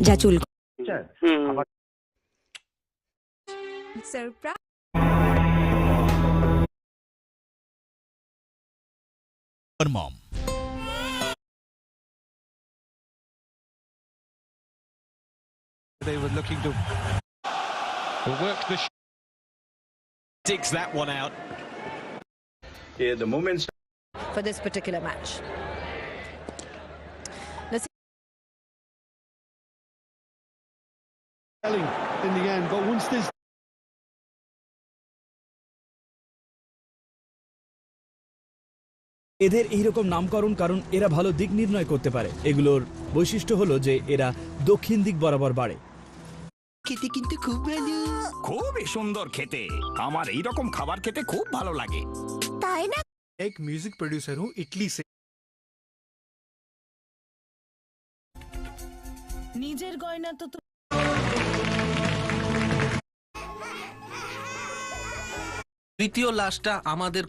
যা চুল mom. They were looking to work the digs that one out. Yeah, the moment for this particular match. In the end, but once this এদের এইরকম নামকরণ কারণ এরা ভালো দিক নির্ণয় করতে পারে। এগুলোর বৈশিষ্ট্য হলো যে এরা দক্ষিণ দিক বরাবর বাড়ে। খেতে কিন্তু খুব ভালো, খুবই সুন্দর খেতে। আমার এই রকম খাবার খেতে খুব ভালো লাগে। তাই না? एक म्यूजिक प्रोड्यूसर हूँ इटली से। নিজের গয়না তো তৃতীয় লাশটা আমাদের